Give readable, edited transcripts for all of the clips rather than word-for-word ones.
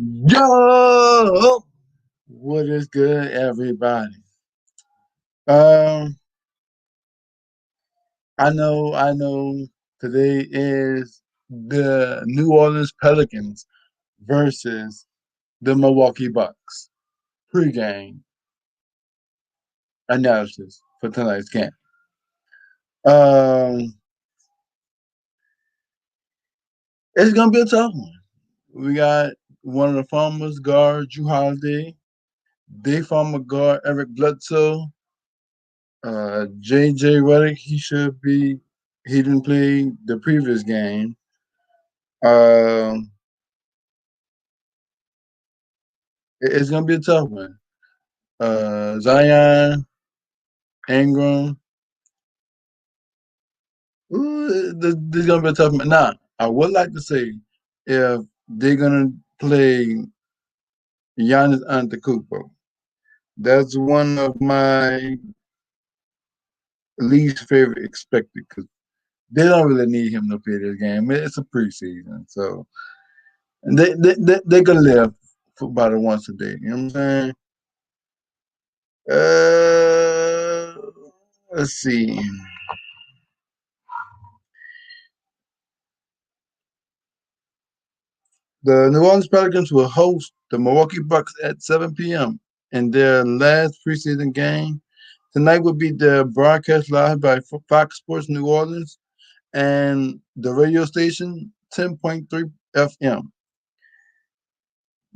Yo, what is good, everybody? Um, I know. Today is the New Orleans Pelicans versus the Milwaukee Bucks. Pregame analysis for tonight's game. Um, it's gonna be a tough one. We got one of the farmers guard, Drew Holiday. They farmer guard, Eric Bledsoe. JJ Redick, he should be. He didn't play the previous game. Um, it's gonna be a tough one. Zion, Ingram. This is gonna be a tough one. Now, I would like to say if they're gonna play Giannis Antetokounmpo, that's one of my least favorite expected because they don't really need him to play this game. It's a preseason, so they can live for about it once a day. You know what I'm saying? Uh, let's see. The New Orleans Pelicans will host the Milwaukee Bucks at 7 p.m. in their last preseason game. Tonight will be the broadcast live by Fox Sports New Orleans and the radio station 10.3 FM.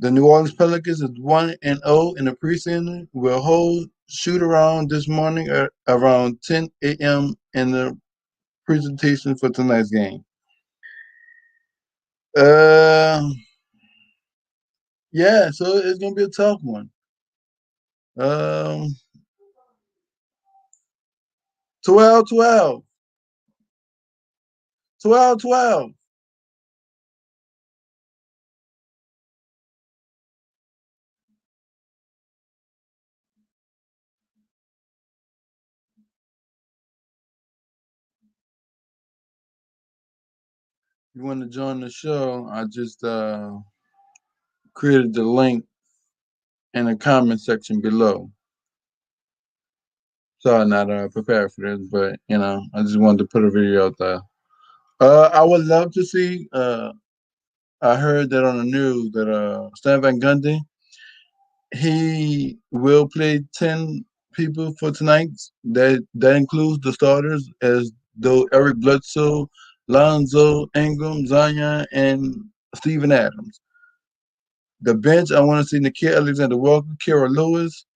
The New Orleans Pelicans is 1-0 in the preseason. Will hold shoot around this morning at around 10 a.m. in the presentation for tonight's game. Uh, yeah, so it's gonna be a tough one. Um, 12, 12, 12, 12. You want to join the show? I just created the link in the comment section below. Sorry, not prepared for this, but I just wanted to put a video out there. I would love to see. I heard that on the news that Stan Van Gundy he will play 10 people for tonight. That includes the starters, as though Eric Bledsoe, Lonzo, Ingram, Zion, and Steven Adams. The bench, I want to see Nikhil Alexander Walker, Kara Lewis,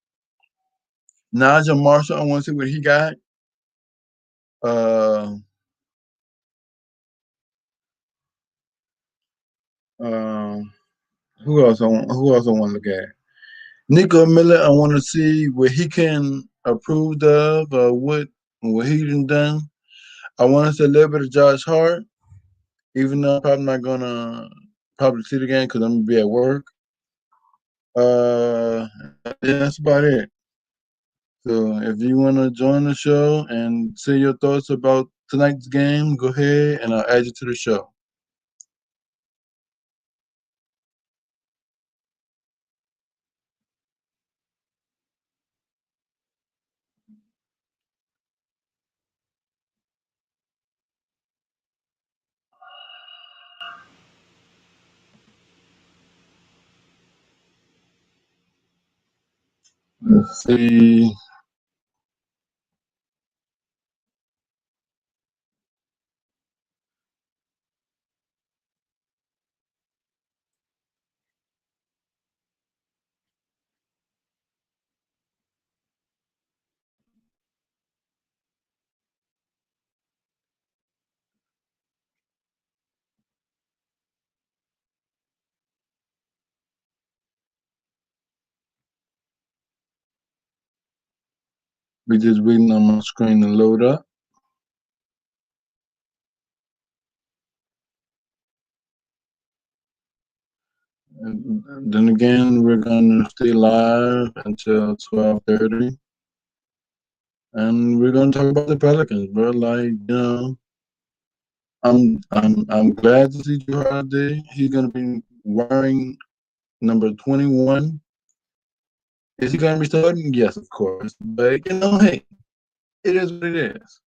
Naja Marshall. I want to see what he got. Uh, uh, who else I want to look at? Nico Miller. I want to see what he can approve of, what he done. I want to see a little bit of Josh Hart, even though I'm probably not gonna probably see the game because I'm gonna be at work. Uh, yeah, that's about it. So if you want to join the show and say your thoughts about tonight's game, go ahead and I'll add you to the show. Let's see. We just waiting on my screen to load up. And then again, we're gonna stay live until 12:30, and we're gonna talk about the Pelicans, bro. I'm glad to see Drew Holiday. He's gonna be wearing number 21. Is he going to be starting? Yes, of course. But, hey, it is what it is.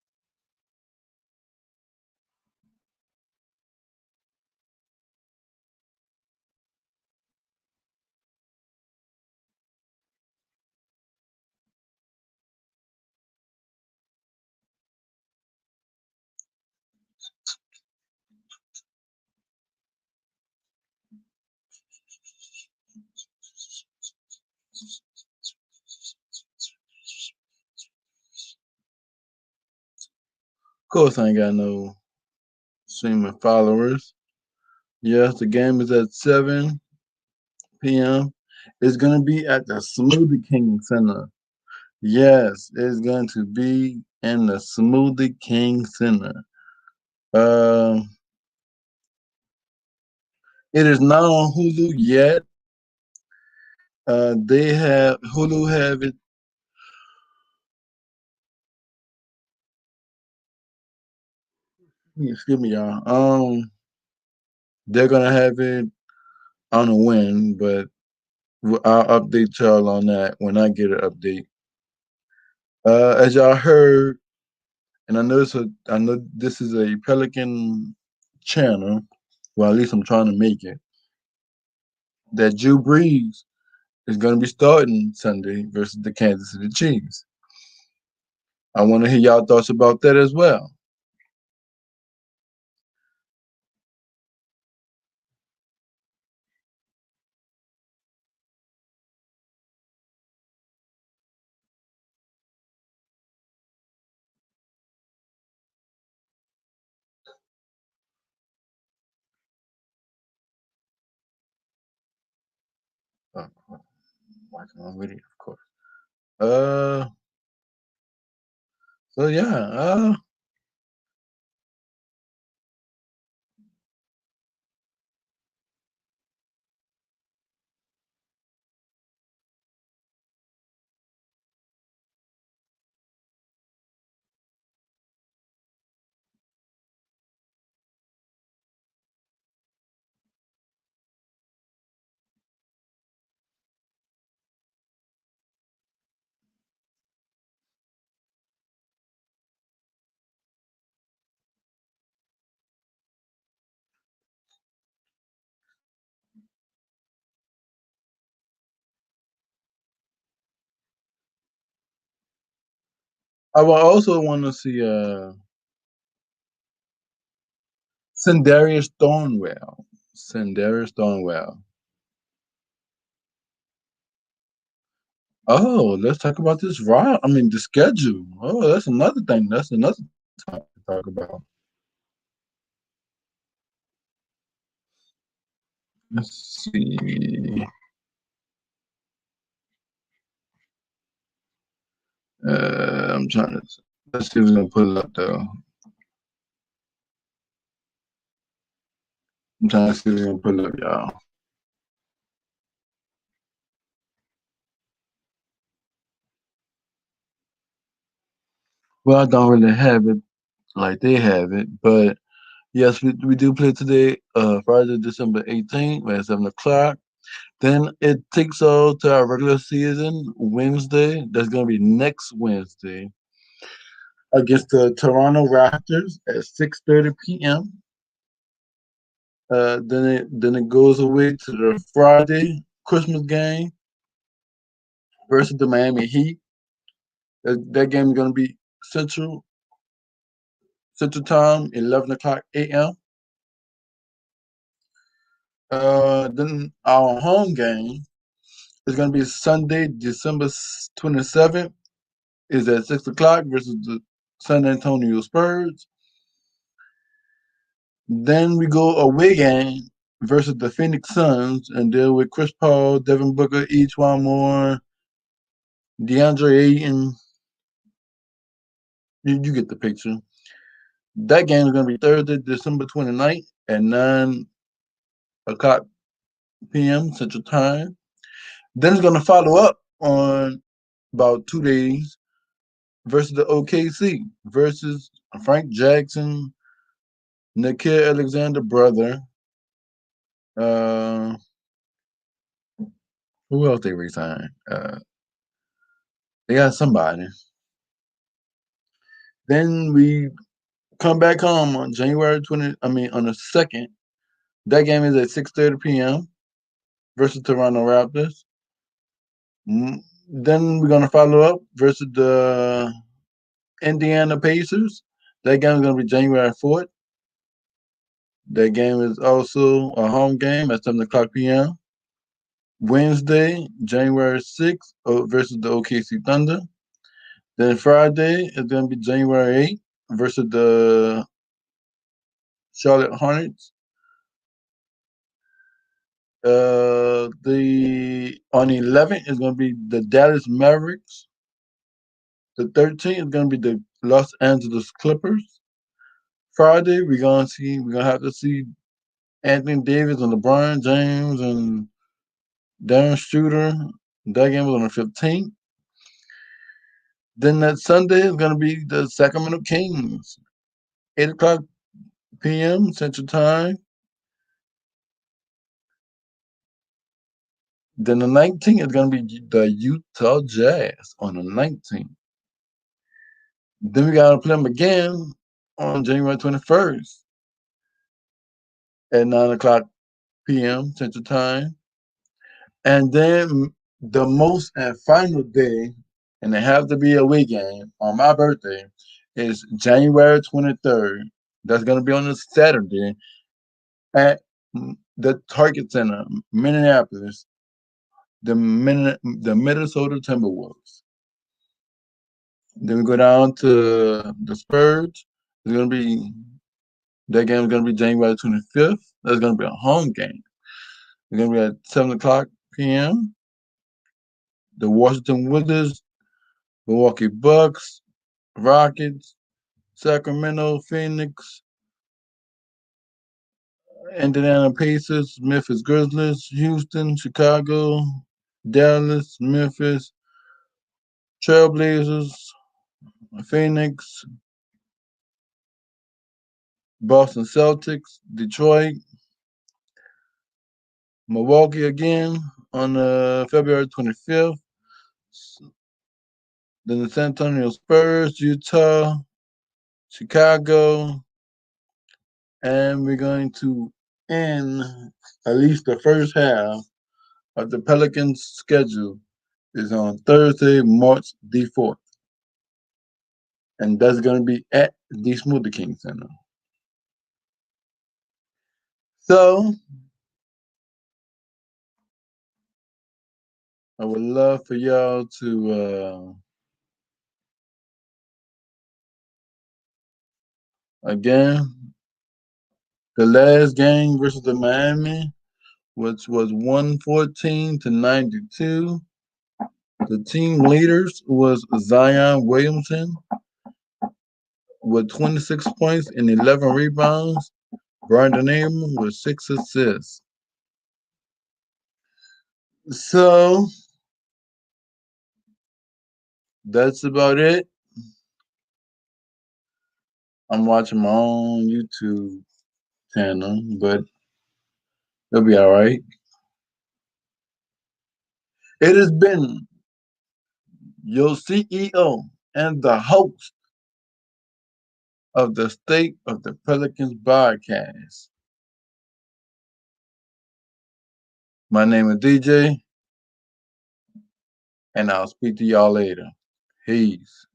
Of course, I ain't got no streaming followers. Yes, the game is at 7 p.m. It's going to be at the Smoothie King Center. Yes, it's going to be in the Smoothie King Center. Um, it is not on Hulu yet. They have Hulu have it. Excuse me, y'all. They're gonna have it. I don't know when, but I'll update y'all on that when I get an update. As y'all heard, and I know this is a Pelican channel. Well, at least I'm trying to make it. That Drew Brees is going to be starting Sunday versus the Kansas City Chiefs. I want to hear y'all thoughts about that as well. Uh, Watching on video, of course. Uh, so yeah. I will also want to see Sendarius Thornwell. Sendarius Thornwell. Oh, let's talk about this route. I mean, the schedule. Oh, that's another thing. That's another topic to talk about. Let's see. I'm trying to. Let's see if we can pull it up though. I'm trying to see if we can pull it up, y'all. Well, I don't really have it like they have it, but yes, we do play today, Friday, December 18th at 7 o'clock. Then it takes us to our regular season Wednesday. That's gonna be next Wednesday against the Toronto Raptors at 6:30 p.m. Then it goes away to the Friday Christmas game versus the Miami Heat. That game is gonna be Central Time, 11 o'clock a.m. Then our home game is gonna be Sunday, December 27th. Is at 6 o'clock versus the San Antonio Spurs. Then we go away game versus the Phoenix Suns and deal with Chris Paul, Devin Booker, each one more, DeAndre Ayton. You get the picture. That game is going to be Thursday, December 29th at 9 o'clock p.m. Central Time. Then it's going to follow up on about 2 days versus the OKC versus Frank Jackson, Nikhil Alexander brother, uh, Who else they resigned? They got somebody. Then we come back home on January 20. I mean, on the 2nd. That game is at 6:30 p.m. versus Toronto Raptors. Then we're gonna follow up versus the Indiana Pacers. That game is gonna be January 4th. That game is also a home game at 7 o'clock p.m. Wednesday, January 6th versus the OKC Thunder. Then Friday is gonna be January 8th versus the Charlotte Hornets. The on the 11th is going to be the Dallas Mavericks. The 13th is going to be the Los Angeles Clippers. Friday we're gonna have to see Anthony Davis and LeBron James and Darren Shooter. That game was on the 15th. Then that Sunday is going to be the Sacramento Kings, 8 o'clock p.m. Central Time. Then the 19th is going to be the Utah Jazz on the 19th. Then we got to play them again on January 21st at 9 o'clock p.m. Central Time. And then the most and final day, and it has to be a weekend on my birthday, is January 23rd. That's going to be on a Saturday at the Target Center, Minneapolis, the Minnesota Timberwolves. Then we go down to the Spurs. It's going to be That game is going to be January 25th. That's going to be a home game. It's going to be at 7 o'clock p.m. The Washington Wizards, Milwaukee Bucks, Rockets, Sacramento, Phoenix, Indiana Pacers, Memphis Grizzlies, Houston, Chicago, Dallas, Memphis, Trailblazers, Phoenix, Boston Celtics, Detroit, Milwaukee again on February 25th. Then the San Antonio Spurs, Utah, Chicago, and we're going to end at least the first half of the Pelicans' schedule is on Thursday, March the 4th. And that's going to be at the Smoothie King Center. So I would love for y'all to again, the last game versus the Miami, which was 114-92. The team leaders was Zion Williamson with 26 points and 11 rebounds. Brandon Ingram with 6 assists. So that's about it. I'm watching my own YouTube channel, but it'll be all right. It has been your CEO and the host of the State of the Pelicans podcast. My name is DJ, and I'll speak to y'all later. Peace.